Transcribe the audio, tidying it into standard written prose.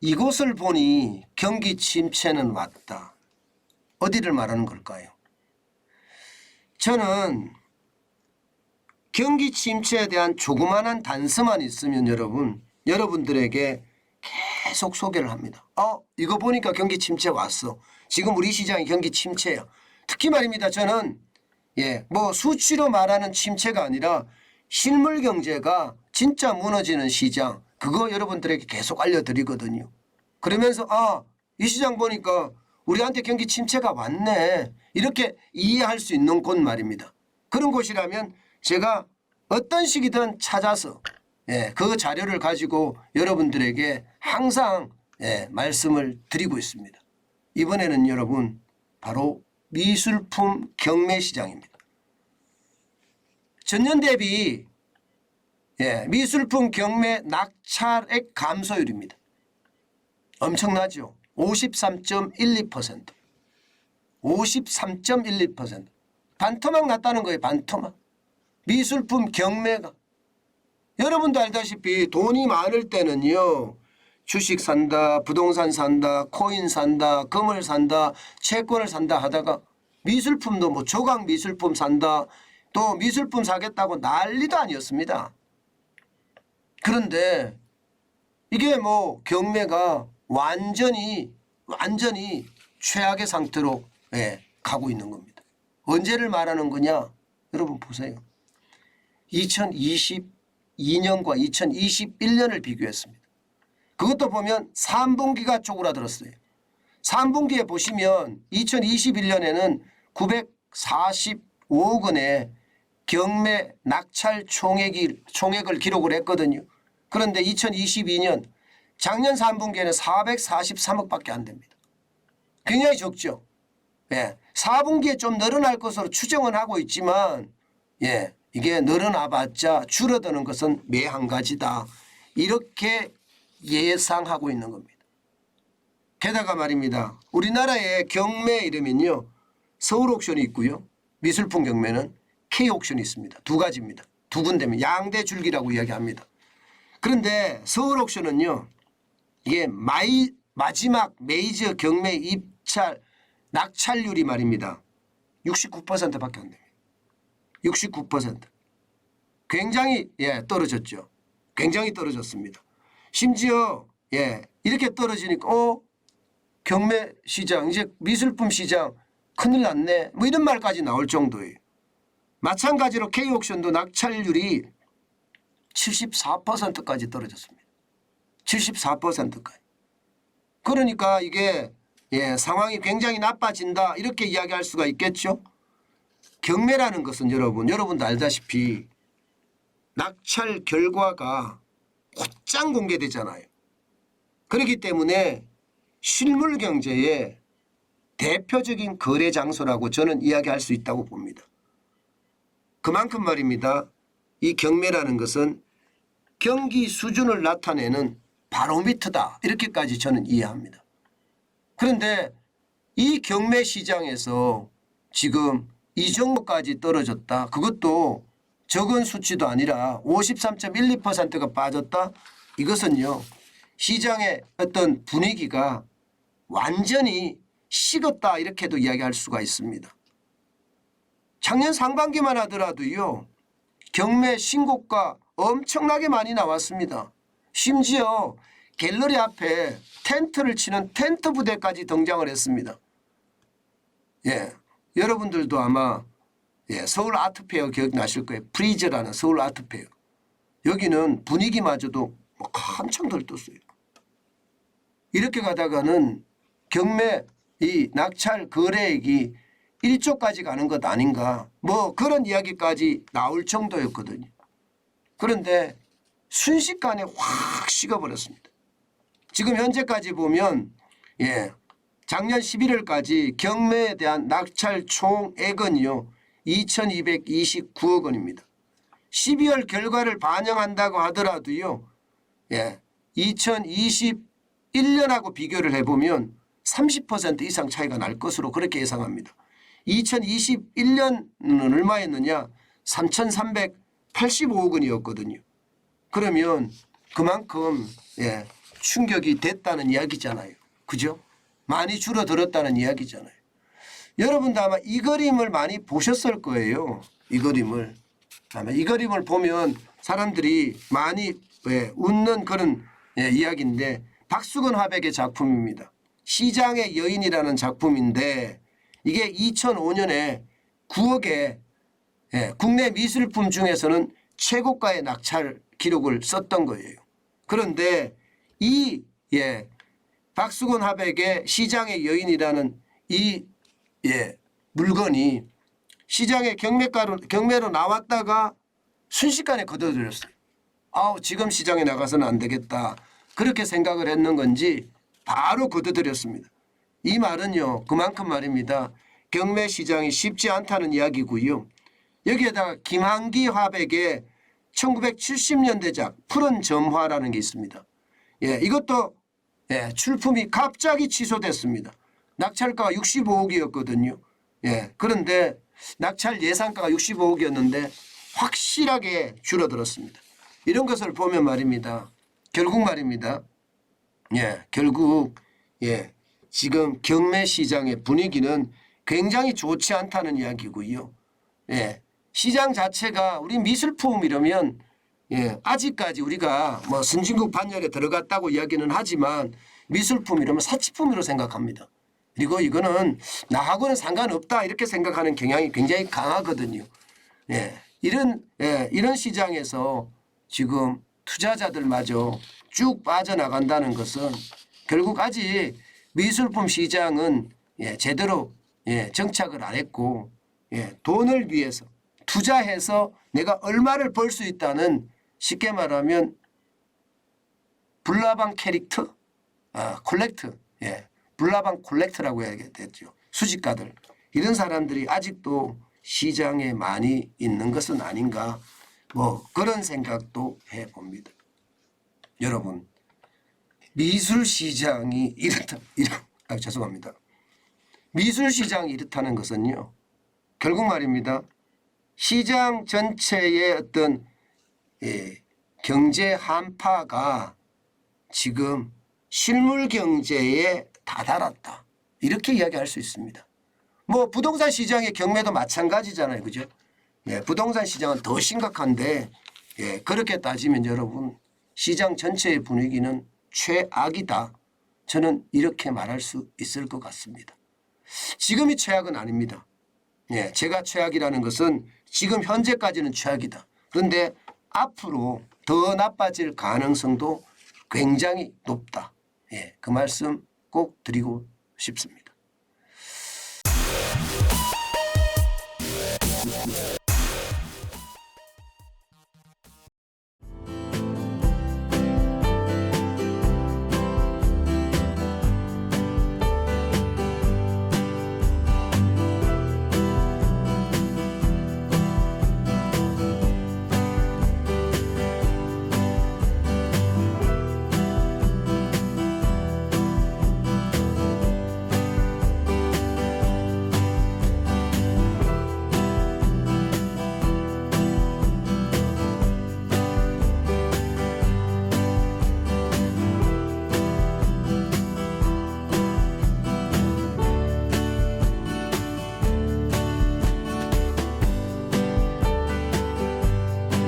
이곳을 보니 경기 침체는 왔다. 어디를 말하는 걸까요? 저는 경기 침체에 대한 조그마한 단서만 있으면 여러분들에게 계속 소개를 합니다. 이거 보니까 경기 침체 왔어. 지금 우리 시장이 경기 침체야. 특히 말입니다. 저는 뭐 수치로 말하는 침체가 아니라 실물 경제가 진짜 무너지는 시장, 그거 여러분들에게 계속 알려드리거든요. 그러면서 이 시장 보니까 우리한테 경기 침체가 왔네, 이렇게 이해할 수 있는 곳 말입니다. 그런 곳이라면 제가 어떤 식이든 찾아서 그 자료를 가지고 여러분들에게 항상 말씀을 드리고 있습니다. 이번에는 여러분 바로 미술품 경매 시장입니다. 전년 대비 미술품 경매 낙찰액 감소율입니다. 엄청나죠. 53.12%. 53.12%. 반토막 났다는 거예요. 반토막. 미술품 경매가. 여러분도 알다시피 돈이 많을 때는요, 주식 산다, 부동산 산다, 코인 산다, 금을 산다, 채권을 산다 하다가 미술품도 뭐 조각 미술품 산다, 또 미술품 사겠다고 난리도 아니었습니다. 그런데 이게 뭐 경매가 완전히 최악의 상태로 가고 있는 겁니다. 언제를 말하는 거냐? 여러분 보세요. 2022년과 2021년을 비교했습니다. 그것도 보면 3분기가 쪼그라들었어요. 3분기에 보시면 2021년에는 945억 원의 경매 낙찰 총액을 기록을 했거든요. 그런데 2022년 작년 3분기에는 443억밖에 안 됩니다. 굉장히 적죠. 4분기에 좀 늘어날 것으로 추정은 하고 있지만 이게 늘어나봤자 줄어드는 것은 매 한 가지다, 이렇게 예상하고 있는 겁니다. 게다가 말입니다. 우리나라의 경매 이러면요, 서울 옥션이 있고요, 미술품 경매는 K 옥션이 있습니다. 두 가지입니다. 두 군데면 양대 줄기라고 이야기합니다. 그런데 서울 옥션은요, 이게 마지막 메이저 경매 입찰 낙찰률이 말입니다. 69%밖에 안 됩니다. 69%. 굉장히 떨어졌죠. 굉장히 떨어졌습니다. 심지어 이렇게 떨어지니까 경매 시장, 이제 미술품 시장 큰일 났네, 뭐 이런 말까지 나올 정도예요. 마찬가지로 K옥션도 낙찰률이 74%까지 떨어졌습니다. 74%까지. 그러니까 이게 상황이 굉장히 나빠진다, 이렇게 이야기할 수가 있겠죠. 경매라는 것은 여러분도 알다시피 낙찰 결과가 곧장 공개되잖아요. 그렇기 때문에 실물 경제의 대표적인 거래 장소라고 저는 이야기할 수 있다고 봅니다. 그만큼 말입니다. 이 경매라는 것은 경기 수준을 나타내는 바로미터다, 이렇게까지 저는 이해합니다. 그런데 이 경매 시장에서 지금 이 정도까지 떨어졌다, 그것도 적은 수치도 아니라 53.12%가 빠졌다, 이것은요, 시장의 어떤 분위기가 완전히 식었다, 이렇게도 이야기할 수가 있습니다. 작년 상반기만 하더라도요, 경매 신고가 엄청나게 많이 나왔습니다. 심지어 갤러리 앞에 텐트를 치는 텐트 부대까지 등장을 했습니다. 여러분들도 아마 서울 아트페어 기억나실 거예요. 프리즈라는 서울 아트페어. 여기는 분위기마저도 한참 들떴어요. 이렇게 가다가는 경매 이 낙찰 거래액이 1조까지 가는 것 아닌가, 뭐 그런 이야기까지 나올 정도였거든요. 그런데 순식간에 확 식어버렸습니다. 지금 현재까지 보면 작년 11월까지 경매에 대한 낙찰 총액은요 2229억 원입니다. 12월 결과를 반영한다고 하더라도요 2021년하고 비교를 해보면 30% 이상 차이가 날 것으로 그렇게 예상합니다. 2021년은 얼마였느냐, 3,385억 원이었거든요. 그러면 그만큼 충격이 됐다는 이야기잖아요. 그죠? 많이 줄어들었다는 이야기잖아요. 여러분도 아마 이 그림을 많이 보셨을 거예요. 이 그림을. 아마 이 그림을 보면 사람들이 많이 웃는 그런 이야기인데 박수근 화백의 작품입니다. 시장의 여인이라는 작품인데 이게 2005년에 9억의 국내 미술품 중에서는 최고가의 낙찰 기록을 썼던 거예요. 그런데 이 박수근 화백의 시장의 여인이라는 이 물건이 시장에 경매로 나왔다가 순식간에 거둬들였어요. 지금 시장에 나가서는 안 되겠다. 그렇게 생각을 했는 건지 바로 거둬들였습니다. 이 말은요. 그만큼 말입니다. 경매 시장이 쉽지 않다는 이야기고요. 여기에다가 김한기 화백의 1970년대작 푸른 점화라는 게 있습니다. 이것도 출품이 갑자기 취소됐습니다. 낙찰가가 65억이었거든요. 그런데 낙찰 예상가가 65억이었는데 확실하게 줄어들었습니다. 이런 것을 보면 말입니다. 결국 말입니다. 결국 지금 경매 시장의 분위기는 굉장히 좋지 않다는 이야기고요. 시장 자체가 우리 미술품 이러면 아직까지 우리가 뭐 선진국 반열에 들어갔다고 이야기는 하지만 미술품 이러면 사치품으로 생각합니다. 그리고 이거는 나하고는 상관없다 이렇게 생각하는 경향이 굉장히 강하거든요. 이런 시장에서 지금 투자자들마저 쭉 빠져나간다는 것은 결국 아직 미술품 시장은 제대로 정착을 안 했고 돈을 위해서 투자해서 내가 얼마를 벌 수 있다는 쉽게 말하면 불나방 캐릭터, 콜렉트, 불나방 콜렉트라고 해야겠죠. 수집가들 이런 사람들이 아직도 시장에 많이 있는 것은 아닌가 뭐 그런 생각도 해봅니다. 여러분 미술 시장이 죄송합니다. 미술 시장이 이렇다는 것은요. 결국 말입니다. 시장 전체의 어떤 경제 한파가 지금 실물 경제에 다다랐다. 이렇게 이야기할 수 있습니다. 뭐 부동산 시장의 경매도 마찬가지잖아요. 그죠? 부동산 시장은 더 심각한데 그렇게 따지면 여러분 시장 전체의 분위기는 최악이다. 저는 이렇게 말할 수 있을 것 같습니다. 지금이 최악은 아닙니다. 제가 최악이라는 것은 지금 현재까지는 최악이다. 그런데 앞으로 더 나빠질 가능성도 굉장히 높다. 그 말씀 꼭 드리고 싶습니다.